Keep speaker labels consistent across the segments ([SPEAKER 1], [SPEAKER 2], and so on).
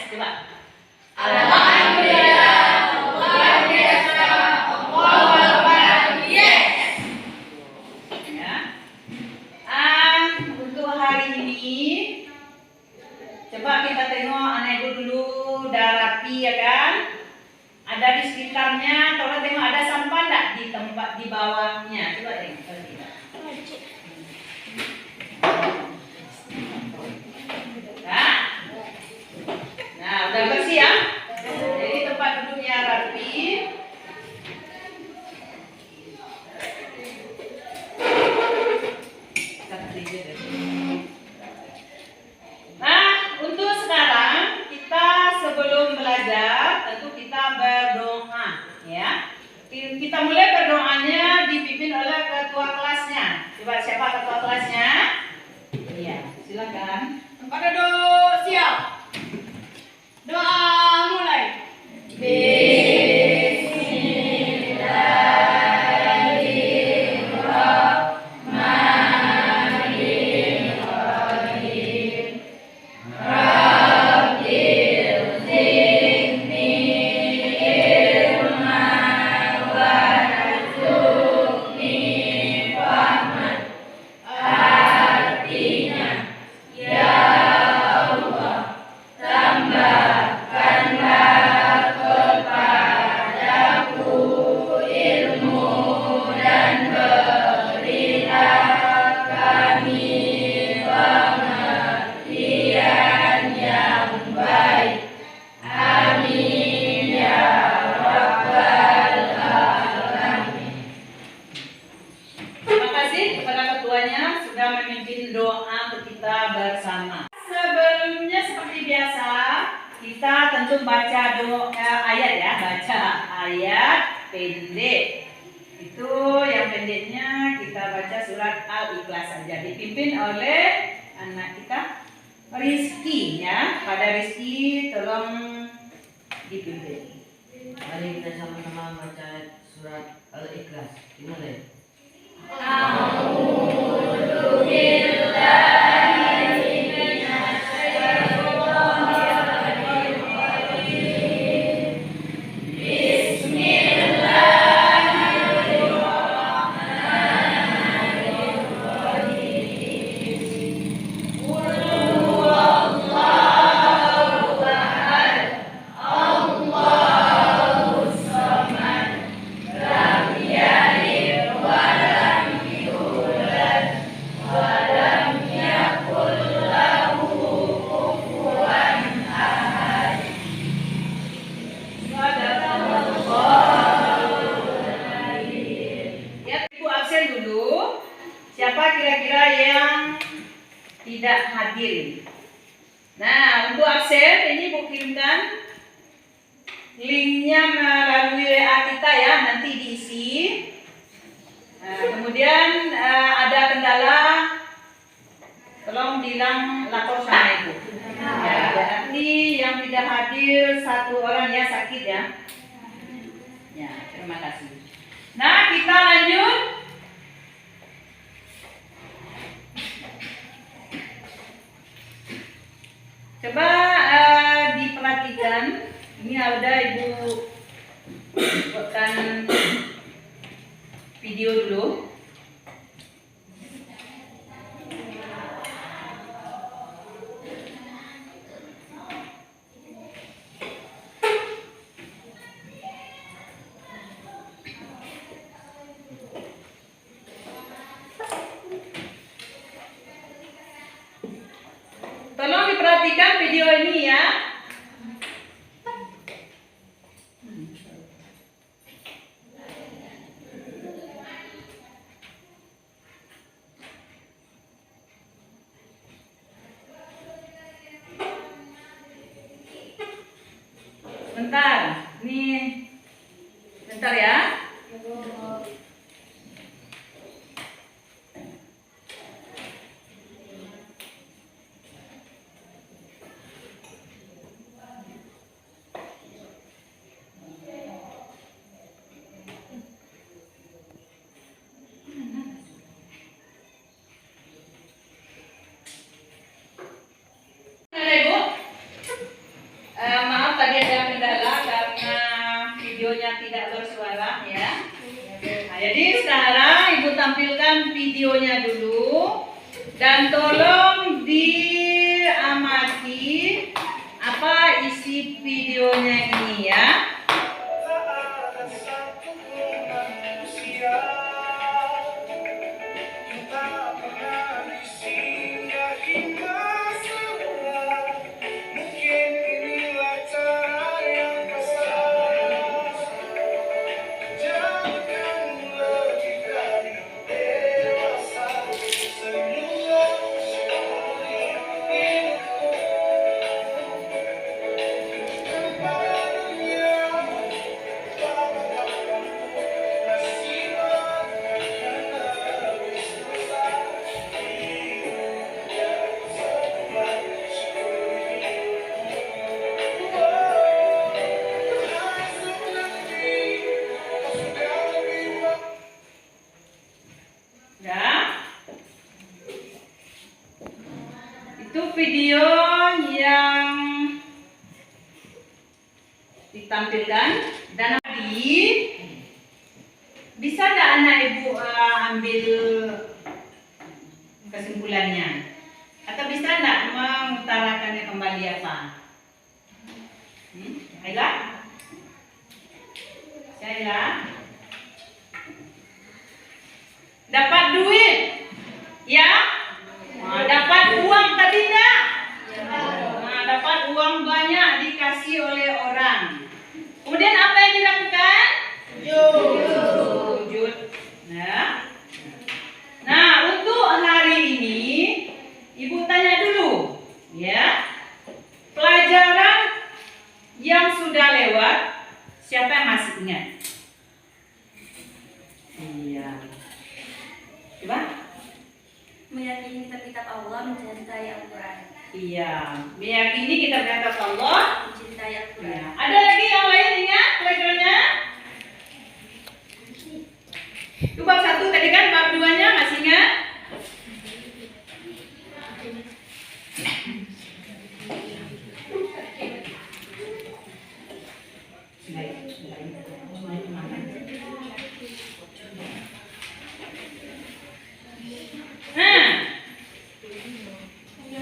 [SPEAKER 1] Coba.
[SPEAKER 2] Alhamdulillah, luar biasa, Allahu Akbar, yes.
[SPEAKER 1] Ya. Untuk hari ini, coba kita tengok anak ibu dulu udah rapi ya kan? Ada di sekitarnya, tolong tengok ada sampah enggak di tempat di bawahnya. Coba tengok. Nah, udah bersih ya? Jadi tempat duduknya rapi. Nah, untuk sekarang kita sebelum belajar tentu kita berdoa ya. Kita mulai berdoanya dipimpin oleh ketua kelasnya. Coba siapa ketua kelasnya? Iya, silakan.
[SPEAKER 2] Pada doa siap. Doa mulai.
[SPEAKER 1] Terima kasih kepada ketuanya sudah memimpin doa untuk kita bersama. Sebelumnya seperti biasa kita tentu baca ayat ya, baca ayat pendek. Itu yang pendeknya kita baca surat Al-Ikhlas saja, dipimpin oleh anak kita Rizky ya. Pada Rizky tolong dipimpin.
[SPEAKER 3] Mari kita sama-sama baca surat Al-Ikhlas. Dimulai.
[SPEAKER 1] Siapa kira-kira yang tidak hadir? Nah, untuk absen ini Bu kirimkan linknya melalui WA kita ya, nanti diisi. Kemudian ada kendala, tolong bilang lapor sama Ibu. Ya, nanti yang tidak hadir satu orang ya, sakit ya. Ya, terima kasih. Nah, kita lanjut. Coba diperhatikan, ini ada Ibu buatkan video dulu. Tolong diperhatikan video ini ya. Bentar, nih, bentar ya. jadi sekarang Ibu tampilkan videonya dulu dan tolong diamati apa isi videonya ini ya. Itu video yang ditampilkan dan tadi bisa nggak anak ibu ambil kesimpulannya atau bisa nggak mengutarakannya kembali apa? Ayolah, saya dapat duit, ya? Nah, dapat uang tadi enggak? Nah, dapat uang banyak dikasih oleh orang. Kemudian apa yang dilakukan? Sujud. Nah, untuk hari ini Ibu tanya dulu, ya. Pelajaran yang sudah lewat, siapa yang masih ingat? Iya. Coba.
[SPEAKER 2] Meyakini kitab Allah, mencintai Al-Quran.
[SPEAKER 1] Iya, meyakini kita berkata Allah.
[SPEAKER 2] Mencintai Al-Quran.
[SPEAKER 1] Ya. Ada lagi yang lain ingat pelajarannya? Itu bab 1 tadi kan, bab 2-nya masih ingat?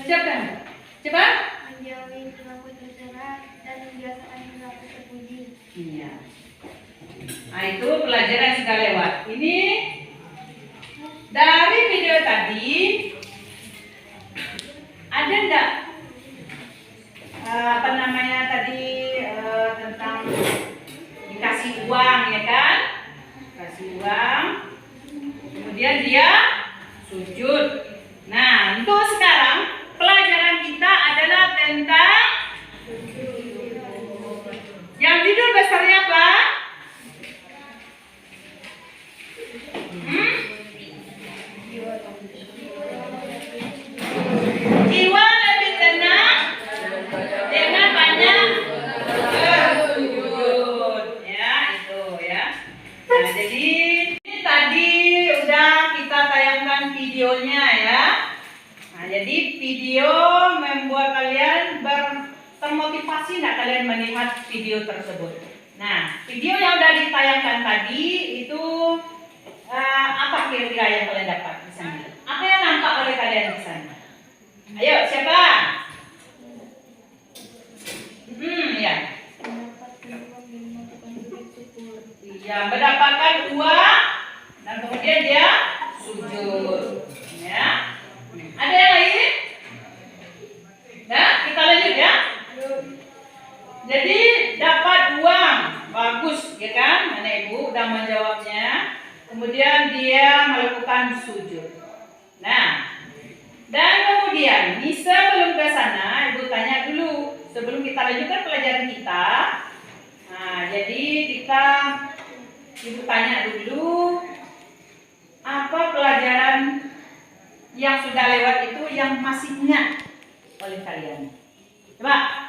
[SPEAKER 1] Siapa? Coba.
[SPEAKER 2] Menjauhi perilaku tercela dan membiasakan perilaku terpuji.
[SPEAKER 1] Iya. Nah, itu pelajaran yang sudah lewat. Ini dari video tadi ada enggak apa namanya tadi tentang dikasih uang, ya kan? Kasih uang, kemudian dia sujud. Nah, untuk sekarang pelajaran kita adalah tentang yang judul besarnya apa? Jiwa lebih tenang dengan banyak bersujud. Ya, itu ya. Nah, jadi ini tadi udah kita tayangkan videonya ya. Nah, jadi video membuat kalian termotivasi nggak kalian melihat video tersebut. Nah, video yang udah ditayangkan tadi itu apa kira-kira yang kalian dapat di sana? Apa yang nampak oleh kalian di sana? Ayo, siapa? Ya. Iya, mendapatkan uang dan kemudian dia sujud. Ya. Ada yang lain? Nah, kita lanjut ya. Jadi dapat uang, bagus ya kan? Mana ibu udah menjawabnya. Kemudian dia melakukan sujud. Nah, dan kemudian ini sebelum ke sana ibu tanya dulu sebelum kita lanjutkan pelajaran kita. Nah, jadi ibu tanya dulu apa pelajaran yang sudah lewat itu yang masih ingat oleh kalian. Coba.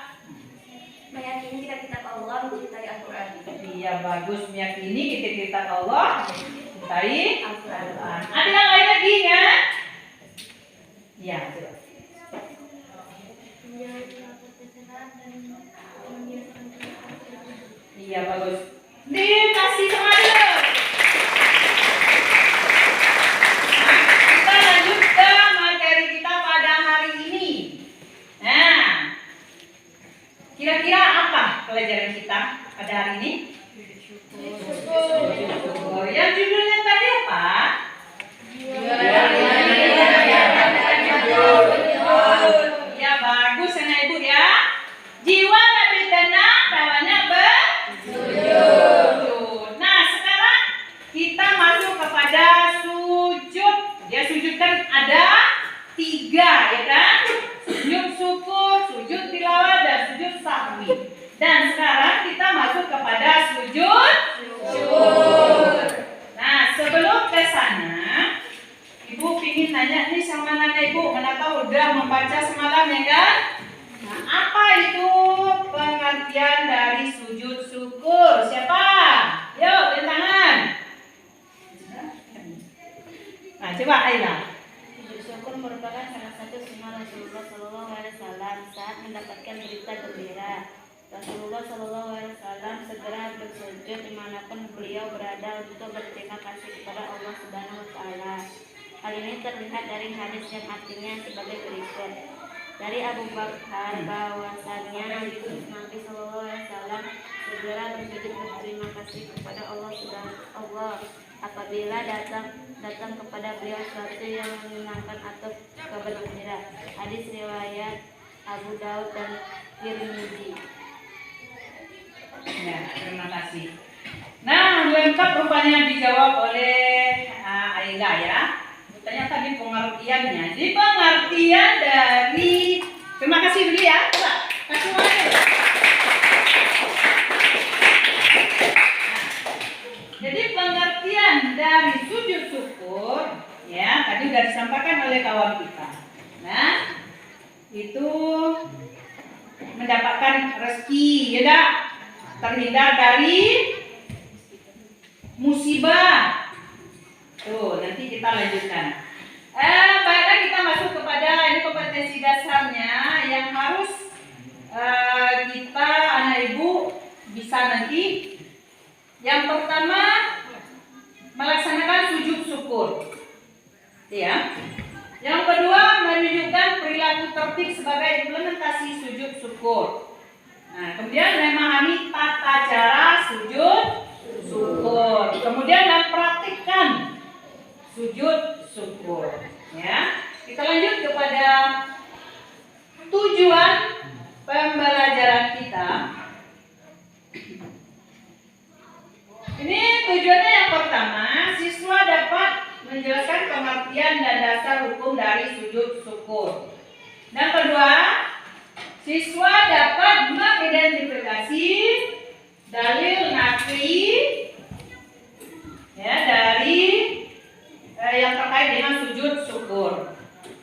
[SPEAKER 2] Meyakini kitab Allah, mencintai Al-Quran.
[SPEAKER 1] Iya, bagus, meyakini kitab Allah, mencintai Al-Quran. Ada yang lain lagi ingat? Iya, coba. Iya, bagus. Dikasih semangat. Kira-kira apa pelajaran kita pada hari ini? Syukur. Yang judulnya tadi apa? Ya bagus anak ibu ya. Jiwa lebih tenang, tawannya bersujud. Nah sekarang kita masuk kepada sujud. Ya sujud kan ada 3 ya kan? Sujud syukur, sujud tilawah dan sujud sahwi. Dan sekarang kita masuk kepada sujud syukur. Nah sebelum ke sana, ibu ingin nanya nih sama anak ibu, mana tahu udah membaca semalam ya kan? Nah, apa itu pengertian dari sujud syukur? Siapa? Yuk, lihat tangan. Nah, coba Aila.
[SPEAKER 2] Sujud syukur merupakan salah satu sunnah Rasulullah SAW saat mendapatkan berita gembira. Rasulullah SAW segera bersujud dimanapun beliau berada untuk berterima kasih kepada Allah Subhanahu Wa Taala. Hal ini terlihat dari hadis yang artinya sebagai berikut. Dari Abu Bakar bahwasannya Nabi SAW segera bersujud berterima kasih kepada Allah Subhanahu apabila datang kepada beliau sesuatu yang menyenangkan atau kabar gembira. Hadis riwayat Abu Daud dan Tirmidzi.
[SPEAKER 1] Ya, terima kasih. Nah, lengkap rupanya dijawab oleh Aila ya. Ternyata di pengertiannya. Di pengertian dari, terima kasih dulu ya. Coba kasih lagi. Jadi pengertian dari sujud syukur ya tadi sudah disampaikan oleh kawan kita. Nah, itu mendapatkan rezeki, ya dak? Terhindar dari musibah. Tuh, nanti kita lanjutkan. Baiklah kita masuk kepada ini kompetensi dasarnya yang harus kita anak ibu bisa nanti. Yang pertama melaksanakan sujud syukur. Ya. Yang kedua menunjukkan perilaku tertib sebagai implementasi sujud syukur. Nah, kemudian memahami tata cara sujud syukur. Kemudian mempraktikkan sujud syukur. Ya. Kita lanjut kepada tujuan pembelajaran kita. Ini tujuannya yang pertama, siswa dapat menjelaskan pengertian dan dasar hukum dari sujud syukur. Dan kedua, siswa dapat mengidentifikasi dalil naqli ya dari yang terkait dengan sujud syukur.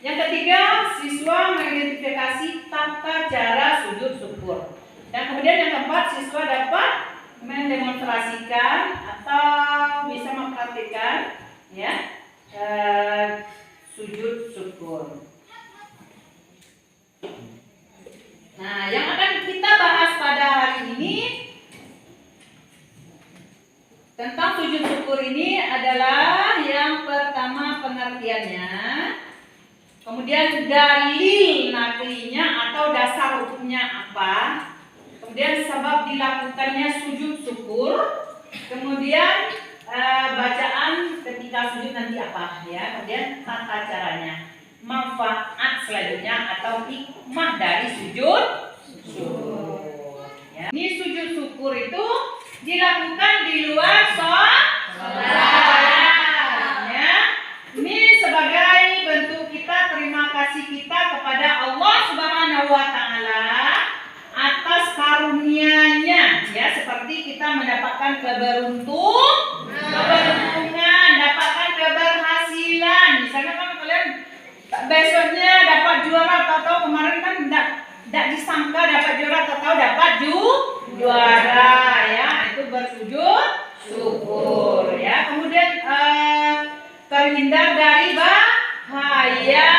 [SPEAKER 1] Yang ketiga, siswa mengidentifikasi tata cara sujud syukur. Dan kemudian yang keempat, siswa dapat mendemonstrasikan atau bisa mempraktikkan ya sujud syukur. Nah, yang akan kita bahas pada hari ini tentang sujud syukur ini adalah yang pertama pengertiannya, kemudian dalil naqlinya atau dasar hukumnya apa, kemudian sebab dilakukannya sujud syukur, kemudian bacaan ketika sujud nanti apa ya, kemudian tata caranya, manfaat selanjutnya atau hikmah dari sujud syukur. Ya. Ini sujud syukur itu dilakukan di luar sholat. Ya. Ini sebagai bentuk kita terima kasih kita kepada Allah Subhanahu Wa Taala atas karunia-Nya, ya, seperti kita mendapatkan keberuntungan, dapatkan keberhasilan. Misalnya kan kalian besoknya dapat juara, atau kemarin kan tidak disangka dapat juara, atau dapat juara, ya, itu bersujud syukur, ya. Kemudian terhindar dari bahaya,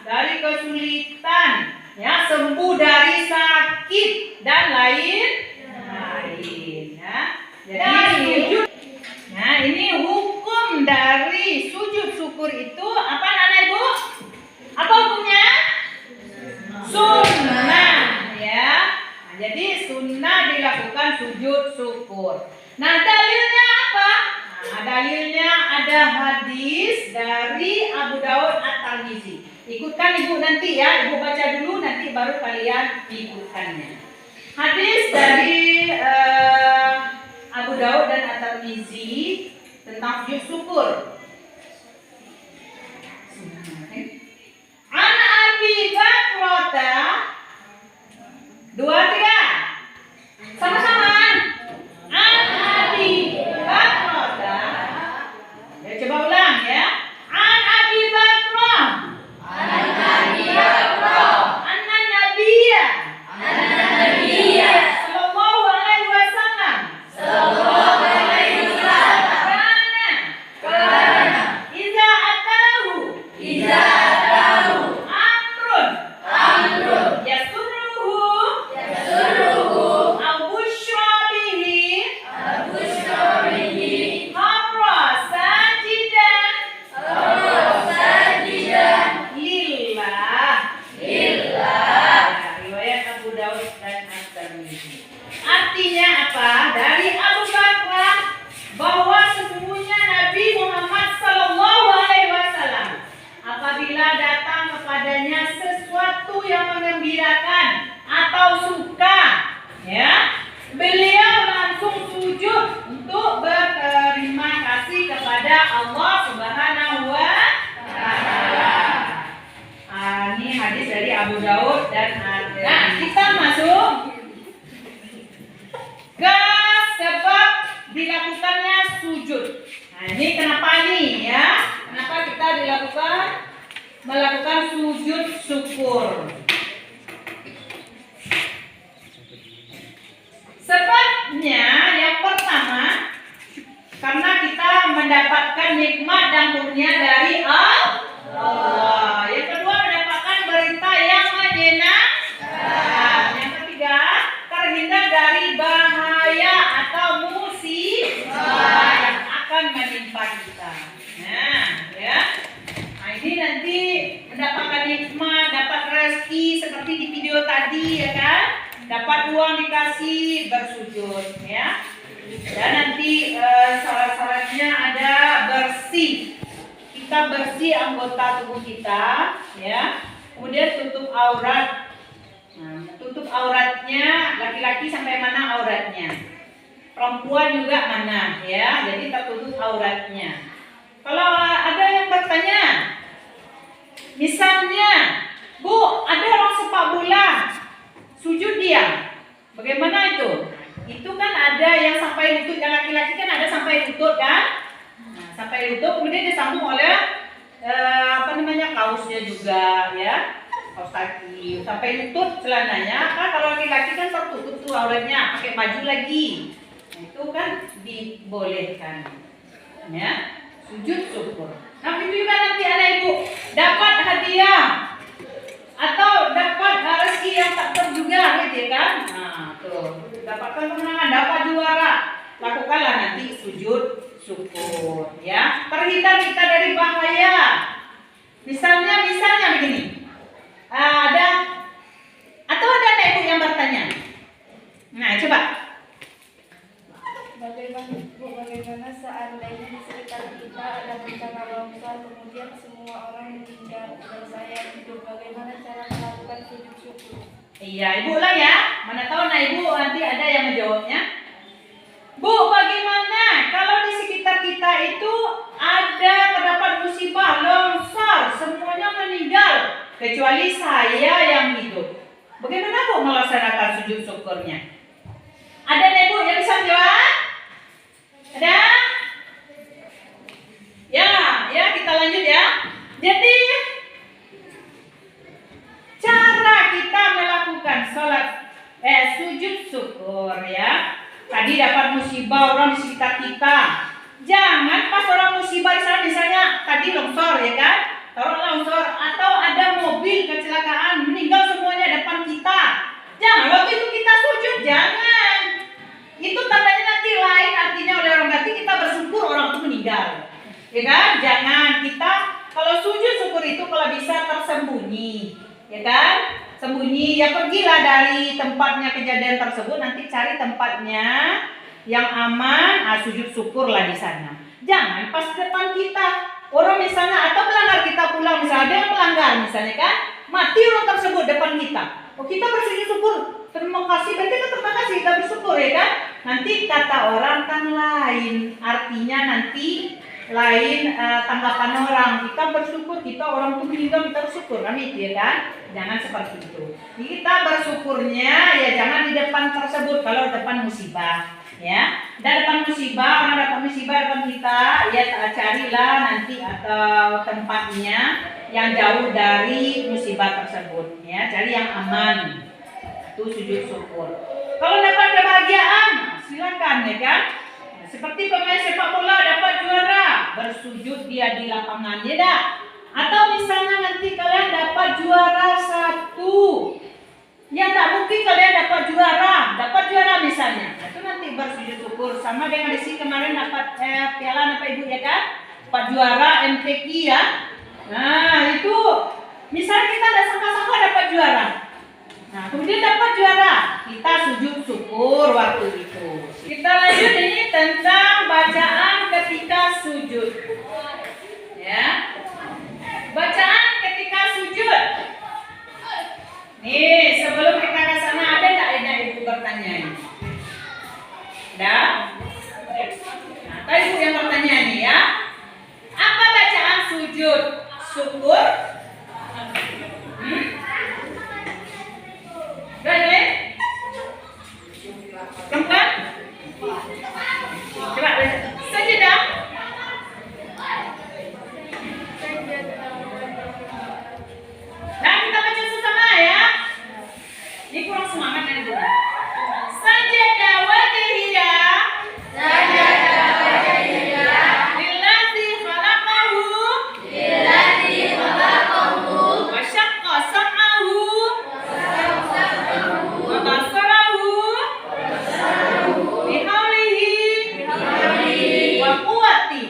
[SPEAKER 1] dari kesulitan, ya, sembuh dari sakit dan lain, ya. Jadi sujud, nah ini hukum dari sujud syukur itu apa anak ibu? Apa hukumnya? Sunnah, ya. Jadi sunnah dilakukan sujud syukur. Nah, dalilnya apa? Nah, dalilnya ada hadis dari Abu Daud At-Tirmizi. Ikutkan ibu nanti ya, ibu baca dulu nanti baru kalian ikutkannya. Hadis dari Abu Daud dan At-Tirmizi tentang sujud syukur. An Abi Bakrata, 2, 3 sama-sama. An Abi Bakrata. Ya, coba ulang ya. An Abi Bakrah. Anna Nabiyya. Sallallahu alaihi wasallam. Kana. Iza atahu. Amrun. Yasurruhu. Au bushra bihi. Harra sajidan. Lillah. Riwayat Abu Daud dan At-Tirmizi. Artinya apa? Dari Abu Bakrah bahwa sesungguhnya Nabi Muhammad Sallallahu Alaihi Wasallam apabila datang kepadanya sesuatu yang mengembirakan atau suka, ya, beliau langsung sujud untuk berterima kasih kepada Allah Subhanahu wa Ta'ala. Ini hadis dari Abu Daud dan At-Tirmizi. Nah, kita masuk ke sebab dilakukannya sujud. Nah, ini kenapa nih ya? Kenapa kita melakukan sujud syukur? Sebabnya yang pertama, karena kita mendapatkan nikmat dan kurnia dari Allah. Yang kedua, mendapatkan berita yang menyenangkan. Yang ketiga, terhindar dari bahaya atau musibah yang akan menimpa kita. Nah, ya. Nah, ini nanti mendapatkan nikmat, dapat rezeki seperti di video tadi, ya kan? Dapat uang dikasih, bersujud, ya. Dan nanti syarat-syaratnya ada bersih. Kita bersih anggota tubuh kita, ya. Kemudian tutup aurat. Nah, tutup auratnya laki-laki sampai mana auratnya? Perempuan juga mana, ya. Jadi tertutup auratnya. Kalau ada yang bertanya, misalnya, Bu, ada orang sepak bola, sujud dia, bagaimana itu? Itu kan ada yang sampai lutut, yang laki-laki kan ada sampai lutut kan? Nah, sampai lutut kemudian disambung oleh kaosnya juga, ya, kaos kaki sampai lutut celananya. Kan kalau laki-laki kan tertutup tuh auratnya, pakai baju lagi. Nah, itu kan dibolehkan, ya, sujud syukur. Nah, itu juga nanti anak ibu dapat hadiah atau dapat rezeki yang tak terduga, gitu kan? Nah, tuh dapatkan kemenangan, dapat juara, lakukanlah nanti sujud syukur, ya. Terhindar kita dari bahaya. Misalnya begini, ada anak ibu yang bertanya. Nah, coba.
[SPEAKER 2] Bagaimana seandainya di sekitar kita ada bencana longsor, kemudian semua orang meninggal dan saya hidup, bagaimana cara melakukan sujud syukur?
[SPEAKER 1] Iya, ibu ulang ya. Mana tahu ibu nanti ada yang menjawabnya. Bu, bagaimana kalau di sekitar kita itu terdapat musibah longsor, semuanya meninggal kecuali saya yang hidup. Bagaimana Bu melaksanakan sujud syukurnya? Ada ibu yang bisa menjawab? Ada? Ya, kita lanjut ya. Jadi cara kita melakukan sujud syukur, ya. Tadi dapat musibah orang di sekitar kita. Jangan pas orang musibah di sana, misalnya tadi longsor, ya kan? Taruh longsor atau ada mobil kecelakaan meninggal semuanya depan kita. Jangan waktu itu kita sujud, jangan. Itu tandanya nanti lain, artinya oleh orang berarti kita bersyukur orang itu meninggal. Ya kan? Jangan kita kalau sujud syukur itu kalau bisa tersembunyi, ya kan? sembunyi, ya pergilah dari tempatnya kejadian tersebut, nanti cari tempatnya yang aman, sujud syukurlah di sana. Jangan pas depan kita, orang misalnya atau pelanggar kita pulang, misalnya ada yang melanggar misalnya kan, mati orang tersebut depan kita. Oh kita bersujud syukur, terima kasih, berarti kan terima kasih, kita bersyukur ya kan. Nanti kata orang kan lain, artinya nanti lain tanggapan orang. Kita bersyukur, kita orang itu meninggal kita bersyukur, kami itu ya kan. Jangan seperti itu. Kita bersyukurnya ya jangan di depan tersebut, kalau depan musibah. Ya, dan depan musibah, orang dapat musibah depan kita, ya carilah nanti atau tempatnya yang jauh dari musibah tersebut, ya cari yang aman, itu sujud syukur. Kalau dapat kebahagiaan, silakan ya kan. Seperti pemain sepak bola dapat juara, bersujud dia di lapangan, ya dah. Atau misalnya nanti kalian dapat juara 1. Ya tak mungkin kalian dapat juara misalnya. Itu nanti bersujud syukur sama dengan di sini kemarin dapat piala apa ibu ya kan? Dapat juara MTQ ya. Nah itu misalnya kita ada sangka-sangka dapat juara. Nah kemudian dapat juara, kita sujud syukur waktu itu. Kita lanjut ini tentang bacaan ketika sujud. Ya, bacaan ketika sujud. Nih, sebelum kita ke sana ada ibu bertanya ini? Ada? Nah, ibu yang bertanya nih ya. Apa bacaan sujud syukur? Gak Perempuan? Coba sajadah. Nah, kita baca sama ya. Ini kurang semangat dari ibu. Sajadah wajhiyah. Sajadah wajhiyah. Lillazi khalaqahu. Lillazi khalaqahu. Wa syaqqa sam'ahu. Wa basarahu. Bihaulihi. Wa quwwati.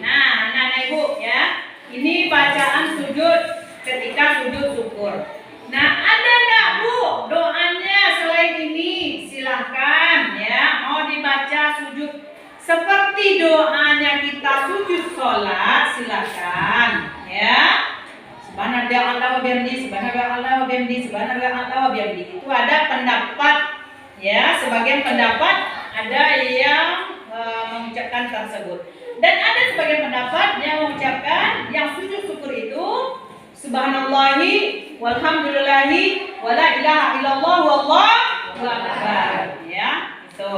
[SPEAKER 1] Nah, ibu ya. Ini bacaan sujud ketika sujud syukur. Nah, ada enggak Bu doanya selain ini? Silahkan ya, mau dibaca sujud seperti doanya kita sujud sholat, silahkan ya. Subhanallah wa bihamdihi, subhanallah wa bihamdihi, subhanallah wa bihamdihi. Itu ada pendapat ya, sebagian pendapat ada yang mengucapkan tersebut. Dan ada sebagian pendapat yang mengucapkan yang sujud syukur itu subhanallahi walhamdulillahi wala ilaha illallah wallahu akbar ya itu.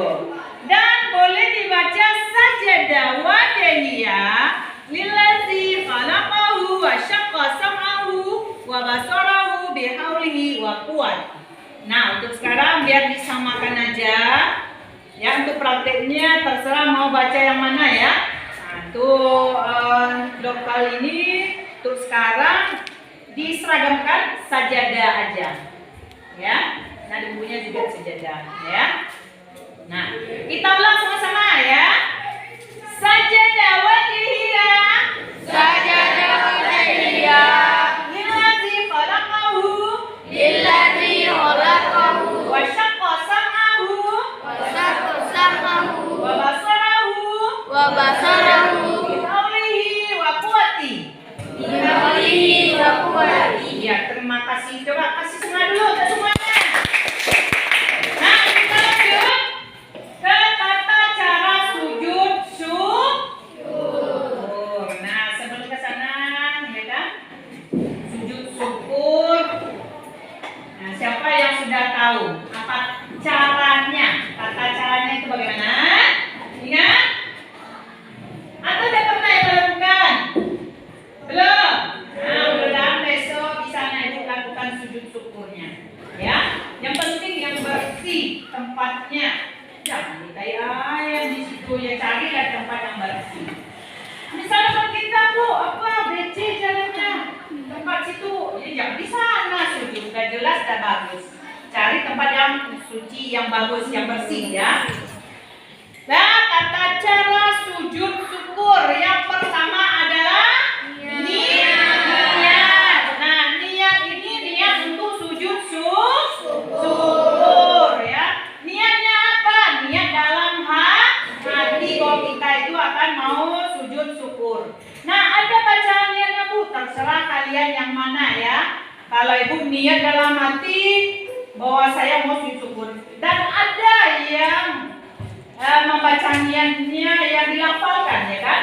[SPEAKER 1] Dan boleh dibaca sajadah wajhiyah lillazi khalaqahu wa syaqqa sam'ahu wa basarahu bihaulihi wa quwwati. Nah, untuk sekarang biar disamakan aja. Ya, untuk prakteknya terserah mau baca yang mana ya. Nah, untuk kali ini untuk sekarang diseragamkan sajadah aja. Ya. Nah, ibunya juga sajadah ya. Nah, kita ulang sama-sama ya. Sajadah wajhiyah. Sajadah wajhiyah. Lillazi khalaqahu. Lillazi khalaqahu. Wa syaqqa sam'ahu. Wa syaqqa sam'ahu. Wa basarahu. Wa basarahu. Bihaulihi wa quwwati. Bihaulihi wa quwwati. Ya, terima kasih. Coba kasih semangat dulu untuk semuanya. Nah, kita lanjut ke tata cara sujud syukur. Nah, sebelum ke sana, ya kan? Sujud syukur. Nah, siapa yang sudah tahu apa caranya? Tata caranya itu bagaimana? Ingat? Atau sudah pernah yang melakukan? Belum? Nah, mudah-mudahan besok bisa ibu lakukan sujud syukurnya. Ya, yang penting yang bersih tempatnya. Jangan dikai air di situ ya, carilah tempat yang bersih. Misalnya kita Bu, apa BC jalannya tempat situ, ya jangan di sana sujud, sudah jelas dan bagus. Cari tempat yang suci, yang bagus, yang bersih ya. Nah, tata cara sujud syukur yang pertama adalah niat. Nah, niat ini Kalau ibu niat dalam hati bahwa saya mau sujud syukur, dan ada yang membaca niatnya yang dilafalkan, ya kan?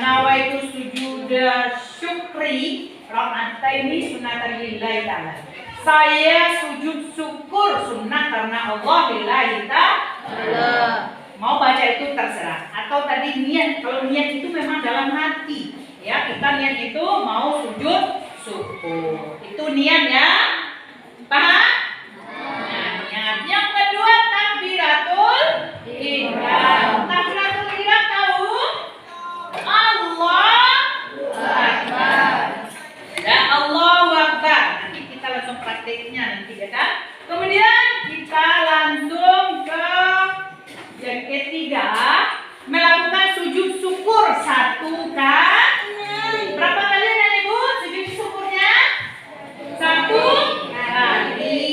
[SPEAKER 1] Nawaitu sujud syukri raka'ataini sunatan lillahi ta'ala. Saya sujud syukur sunnah karena Allah lillahi ta'ala. Mau baca itu terserah. Atau tadi niat, kalau niat itu memang dalam hati, ya kita niat itu mau sujud syukur. Itu niat ya, paham? Nah, niat. Yang kedua takbiratul ihram. Takbiratul ihram tahu? Allahu Akbar. Ya Allahu Akbar. Nanti kita langsung prakteknya nanti ya kan. Kemudian kita langsung ke yang ketiga, melakukan sujud syukur 1 kali. Berapa kali dan ibu sujud syukurnya? 1 kali.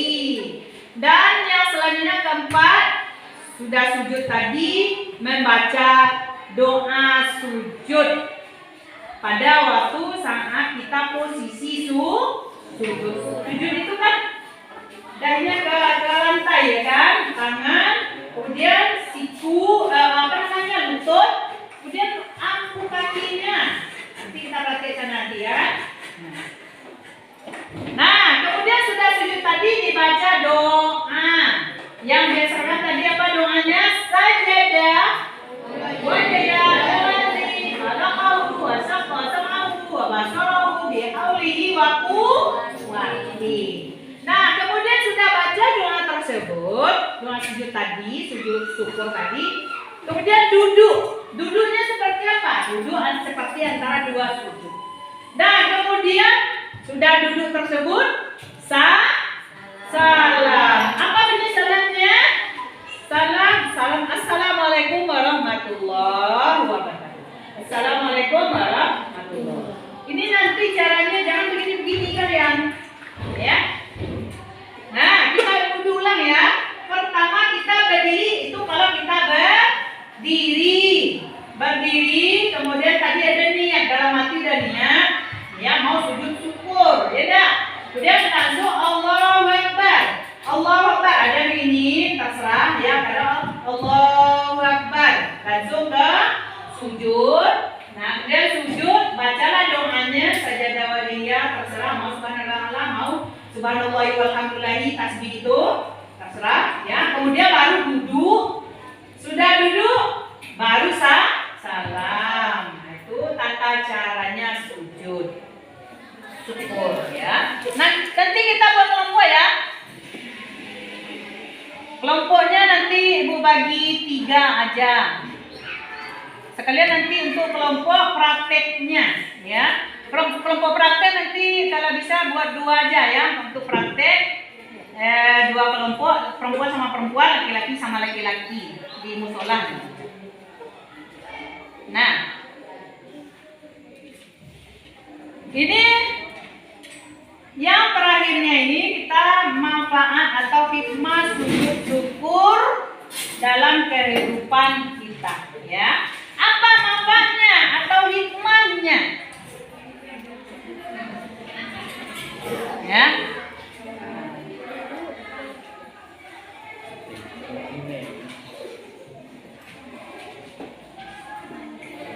[SPEAKER 1] Dan yang selanjutnya keempat, sudah sujud tadi, membaca doa sujud pada waktu saat kita posisi sujud. Sujud itu kan dahinya ke lantai ya kan, tangan, kemudian siku lutut, kemudian angku kakinya. Nanti kita praktekkan nanti ya. Nah, kemudian sudah sujud tadi dibaca doa. Yang biasakan tadi apa doanya? Sajadah wajada alladzi khalaqahu wa sawwa sam'ahu wa basarahu bihaulihi wa quwwatihi. Nah, kemudian sudah baca doa tersebut, doa sujud tadi, sujud syukur tadi. Kemudian duduk. Duduknya seperti apa? Duduk seperti antara dua sujud. Nah, kemudian sudah duduk tersebut, salam. Apa bunyi salamnya? Salam. Assalamualaikum warahmatullahi wabarakatuh. Assalamualaikum warahmatullahi wabarakatuh. Ini nanti caranya jangan begini-begini kalian. Ya. Nah, kita ulang ya. Pertama kita berdiri, itu kalau kita berdiri, kemudian tadi ada niat, dalam hati dan niat, ya mau sujud syukur, ya dah. Kemudian langsung Allahu Akbar. Allahu Akbar, ada ini terserah ya, kalau Allahu Akbar langsung ke sujud. Nah, kemudian sujud, bacalah doanya sajadah waliyah, terserah mau subhanallah, mau subhanallahi walhamdulillahi, tasbih itu terserah ya. Kemudian baru duduk. Sudah duduk baru salam. Nah, itu tata caranya sujud syukur ya. Nah, nanti kita buat kelompok ya. Kelompoknya nanti ibu bagi 3 aja. Sekalian nanti untuk kelompok prakteknya ya. Kelompok praktek nanti kalau bisa buat 2 aja ya untuk praktek. 2 kelompok, perempuan sama perempuan, laki-laki sama laki-laki di musola. Nah, ini yang terakhirnya ini kita manfaat atau hikmah sujud syukur dalam kehidupan kita ya. Apa manfaatnya atau hikmahnya? Ya.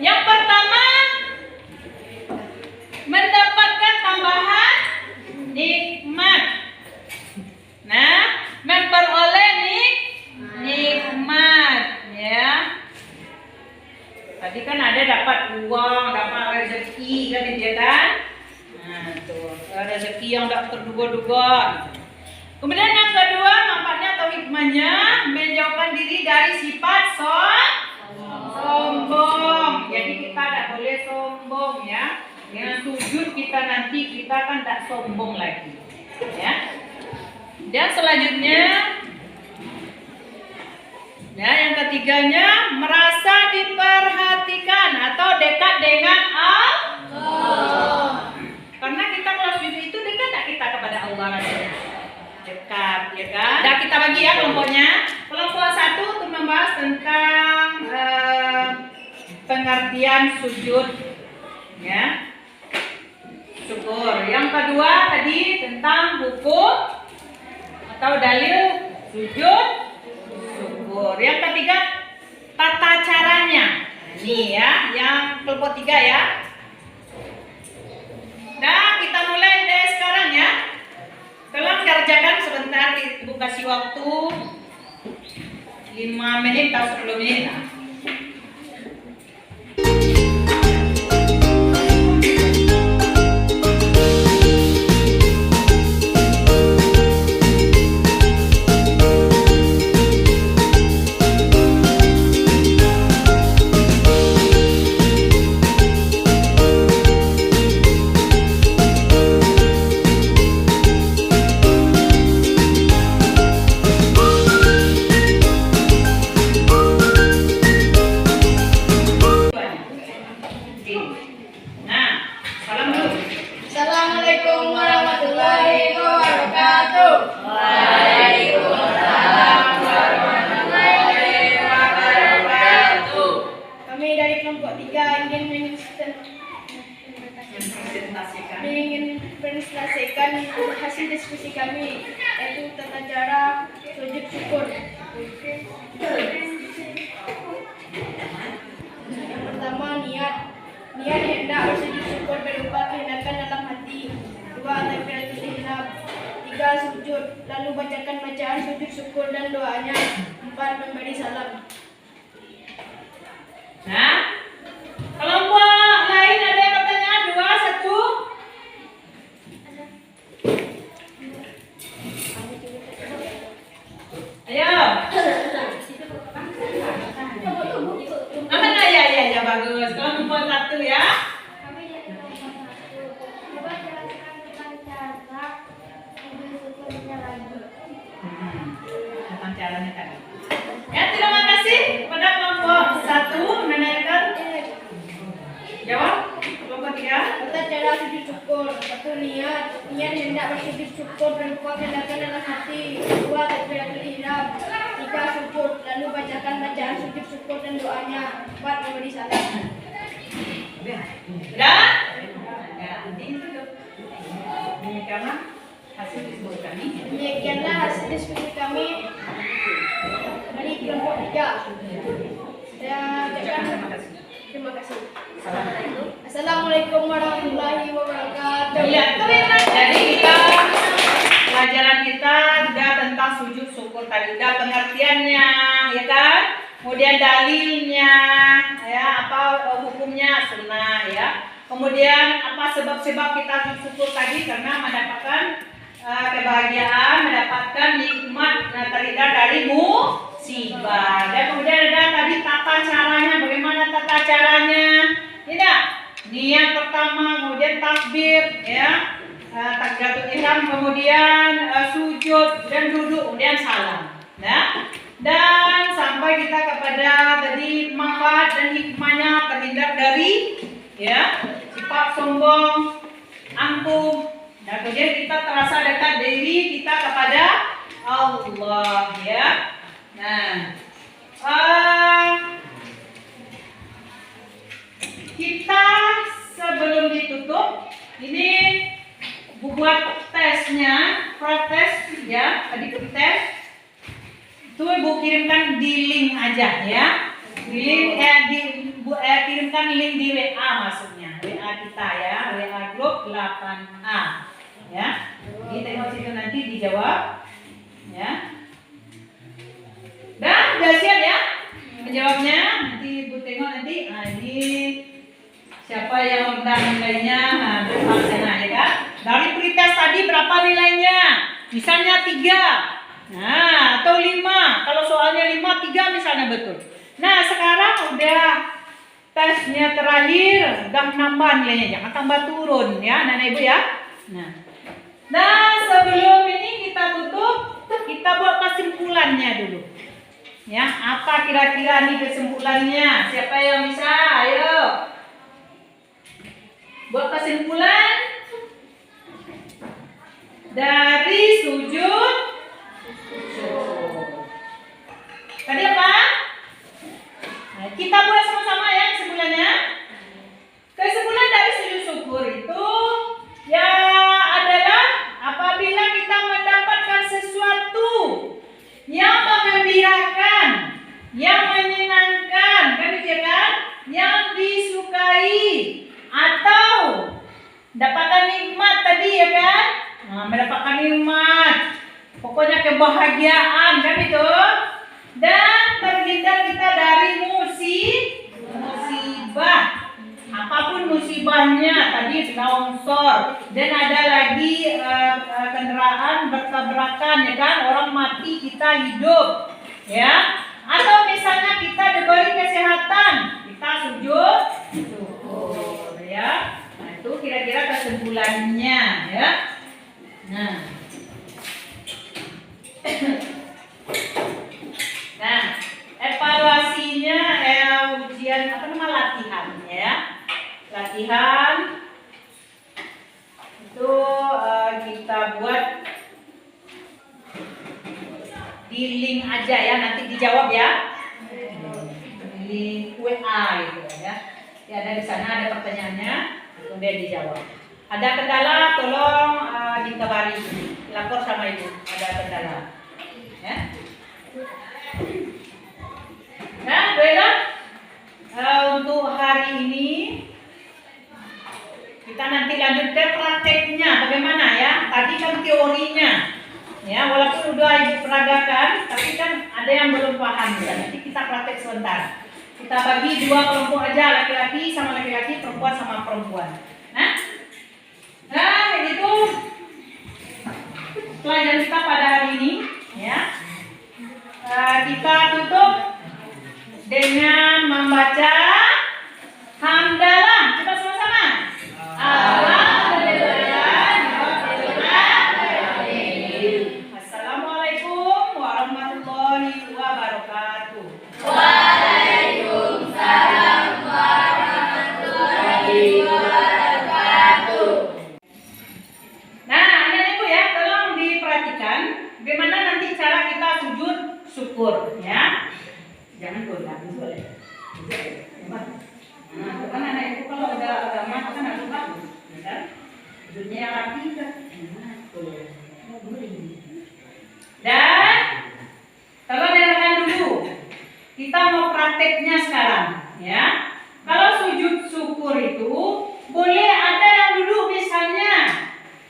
[SPEAKER 1] Yang pertama, mendapatkan tambahan nikmat. Nah, memperoleh nikmat ya. Tadi kan ada dapat uang, dapat rezeki kan dia kan? Nah, tuh, rezeki yang tak terduga-duga. Kemudian yang kedua, manfaatnya atau hikmahnya menjauhkan diri dari sifat sombong. Jadi kita tidak boleh sombong ya. Dengan sujud kita nanti kita kan tak sombong lagi. Ya. Dan selanjutnya, ya yang ketiganya merasa diperhatikan atau dekat dengan Allah. Karena kita kalau sujud itu dekat tak kita kepada Allah rasanya. Dekat ya kan. Dan kita bagi ya kelompoknya. Kelompok 1 untuk membahas tentang pengertian sujud ya. syukur. Yang kedua tadi tentang hukum atau dalil sujud syukur. Yang ketiga tata caranya. Ini ya, yang kelompok 3 ya. Nah, kita mulai dari sekarang ya. Tolong kerjakan sebentar, Ibu kasih waktu 5 menit atau 10 menit. Nah, salam dulu.
[SPEAKER 2] Assalamualaikum warahmatullahi wabarakatuh.
[SPEAKER 1] Waalaikumsalam warahmatullahi wabarakatuh.
[SPEAKER 2] Kami dari kelompok 3 ingin presentasikan hasil diskusi kami, yaitu tata cara sujud syukur. Yang pertama, niat hendak bersujud syukur berupa kehendakan dalam hati. 2. Takbiratul ihram. 3. Sujud, lalu bacakan bacaan sujud syukur dan doanya. 4. Memberi salam.
[SPEAKER 1] Nah, kelompok lain ada yang pertanyaan? 2, 1. Ayo. Aman ya bagus. Kelompok 1 ya.
[SPEAKER 2] Kami dari kelompok 1. Coba jelaskan tentang cara sujud syukurnya lagi.
[SPEAKER 1] Tentang caranya tadi. Ya, terima kasih pada kelompok 1 menanyakan. Jawab. Kelompok 3.
[SPEAKER 2] Tata cara sujud syukur. 1. Niat hendak bersujud syukur berupa kehendakan dalam hati. 2. Takbiratul ihram. 3. Sujud, lalu bacakan bacaan sujud syukur dan doanya. 4. Memberi salam.
[SPEAKER 1] Udah? Ya, nanti itu dong. Demikianlah hasil diskusi kami.
[SPEAKER 2] Demikianlah hasil diskusi kami dari kelompok 3. Saya ucapkan terima kasih. Assalamualaikum warahmatullahi wabarakatuh.
[SPEAKER 1] Iya, jadi kita pelajaran kita sudah tentang sujud syukur tadi, udah pengertiannya, ya kan? Kemudian dalilnya, ya apa hukumnya sunnah, ya. Kemudian apa sebab-sebab kita sujud syukur tadi karena mendapatkan kebahagiaan, mendapatkan nikmat terhindar dari musibah. Dan kemudian ada tadi tata caranya, bagaimana tata caranya, tidak? Niat pertama, kemudian takbir, ya. Takbiratul ihram, kemudian sujud dan duduk, kemudian salam. Nah, dan sampai kita kepada tadi manfaat dan hikmahnya terhindar dari ya sifat sombong, angkuh, dan kemudian kita terasa dekat diri kita kepada Allah, ya. Nah, kita sebelum ditutup ini buat tesnya, protes ya, tadi tes itu Ibu kirimkan di link aja ya, di link kirimkan link di WA maksudnya, WA kita ya, WA grup 8A ya. Jadi tengok situ nanti dijawab ya. Dan udah siap ya menjawabnya, nanti Ibu tengok nanti. Nah, ini siapa yang rendah nilainya, nah depan sana ya kan. Dari pretest tadi berapa nilainya? Misalnya 3. Nah, atau 5. Kalau soalnya 5, 3 misalnya betul. Nah, sekarang udah tesnya terakhir, udah nambah nilainya, jangan tambah turun ya, Nenek Ibu ya. Nah, sebelum ini kita tutup, kita buat kesimpulannya dulu. Ya, apa kira-kira nih kesimpulannya? Siapa yang bisa? Ayo. Buat kesimpulan dari sujud syukur. Tadi apa? Nah, kita buat sama-sama ya kesimpulannya. Kesimpulan dari sujud syukur itu yang menyenangkan, kan gitu ya kan? Yang disukai atau mendapatkan nikmat tadi ya kan? Nah, mendapatkan nikmat, pokoknya kebahagiaan kan itu. Dan terhindar kita dari musibah. Apapun musibahnya, tadi longsor, dan ada lagi kendaraan bertabrakan ya kan, orang mati kita hidup, ya. Atau misalnya kita diberi kesehatan, kita sujud syukur, ya. Nah, itu kira-kira kesimpulannya, ya. Nah. Nah, evaluasinya ujian latihannya ya. Latihan itu kita buat di link aja ya, nanti dijawab ya. Di WA gitu ya. Ya, ada di sana ada pertanyaannya, kemudian dijawab. Ada kendala tolong dikabari, lapor sama ibu. Ada kendala. Ya. Nah, baiklah. Untuk hari ini kita nanti lanjut ke prakteknya bagaimana ya. Tadi kan teorinya. Ya, walaupun udah ibu peragakan, tapi kan ada yang belum paham ya. Nanti kita praktek sebentar. Kita bagi dua kelompok aja, laki-laki sama laki-laki, perempuan sama perempuan. Nah, itu pelajaran kita pada hari ini ya. Kita tutup dengan membaca hamdalah. Kita sama-sama. Assalamualaikum warahmatullahi wabarakatuh.
[SPEAKER 2] Waalaikumsalam warahmatullahi wabarakatuh.
[SPEAKER 1] Nah, anak-anak ya, tolong diperhatikan bagaimana nanti cara kita sujud syukur ya. Jangan goda, boleh. Nah, bukan anak ibu kalau udah agama kan harus bagus, ya kan? Sujudnya yang rapi kan. Nah, tuh. Dan kalau dengarkan dulu, kita mau prakteknya sekarang, ya. Kalau sujud syukur itu boleh ada yang duduk misalnya,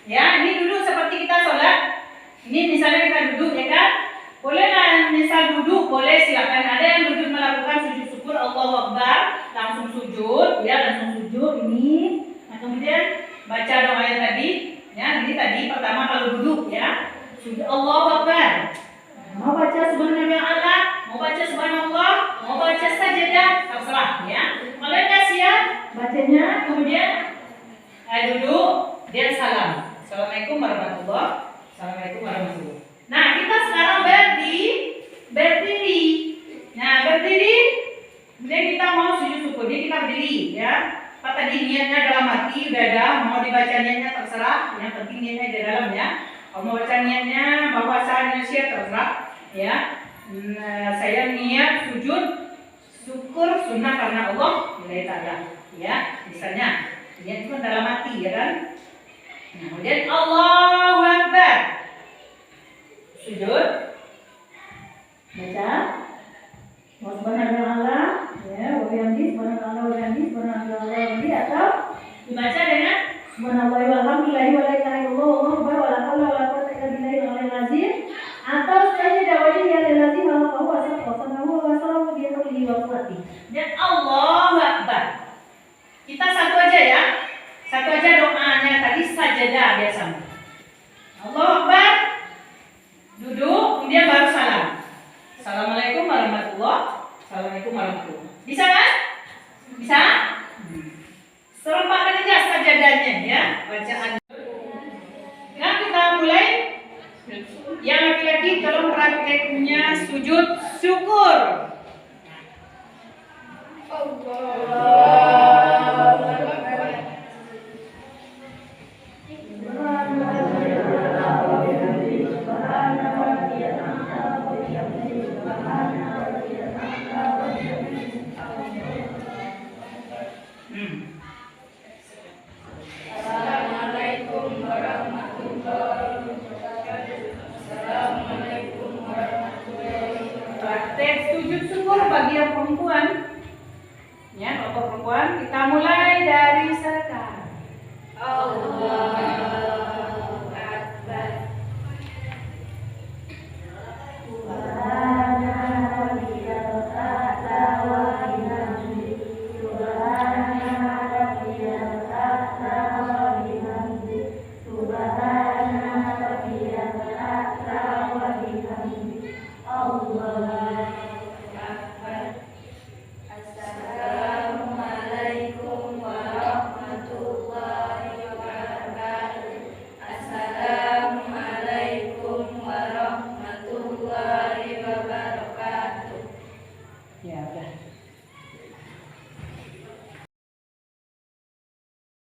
[SPEAKER 1] ya. Ini duduk seperti kita sholat. Ini misalnya kita duduk, ya kan? Boleh lah, misal duduk, boleh silakan. Ada yang duduk melakukan sujud syukur, Allahu Akbar, langsung sujud, ya langsung sujud ini. Nah kemudian baca doa yang tadi, ya ini tadi pertama kalau duduk, ya sujud Allahu Akbar. Mau baca subhanallah, mau baca subhanallah, mau baca sajadah, terserah, ya. Kalau nggak siap bacanya, kemudian duduk dan salam. Assalamualaikum warahmatullahi wabarakatuh. Assalamualaikum warahmatullahi wabarakatuh. Nah, kita sekarang berdiri. Nah, berdiri. Kemudian kita mau sujud syukur. Jadi kita berdiri, ya. Pak tadi niatnya dalam hati udah ada, mau dibaca niatnya terserah. Yang penting niatnya di dalam ya. Kalau mau baca niatnya, bahwasanya siap terserah, ya. Saya niat sujud syukur sunnah karena Allah lillahi ta'ala, ya. Misalnya, niat itu dalam hati, ya kan? Nah, kemudian Allahu Akbar. Sujud, baca, subhanallah, ya, wa bihamdihi, subhanallah wa bihamdihi, subhanallah wa bihamdihi, atau dibaca dengan subhanallah walhamdulillahi wa la ilaha illallah wallahu akbar wa la haula wa la quwwata illa billahil azim, atau sajadah wajhi lillazi wa huwa wasanahu wa salamu bi hawlihi wa quwwatihi. Dan Allahu Akbar. Kita satu aja ya. Satu aja doanya tadi sajadah biasanya. Allahu Akbar. Duduk, kemudian baru salam. Assalamualaikum warahmatullahi wabarakatuh. Assalamualaikum warahmatullahi wabarakatuh. Bisa kan? Bisa? Serempakkan aja sajadahnya ya, bacaan. Nah, kita mulai. Yang laki-laki tolong prakteknya sujud syukur. Praktek sujud syukur. Syukur bagi yang perempuan. Ya, kelompok perempuan, kita mulai dari sekarang.
[SPEAKER 2] Allahu Akbar. Assalamualaikum warahmatullahi wabarakatuh. Assalamualaikum warahmatullahi wabarakatuh.
[SPEAKER 1] Ya, udah.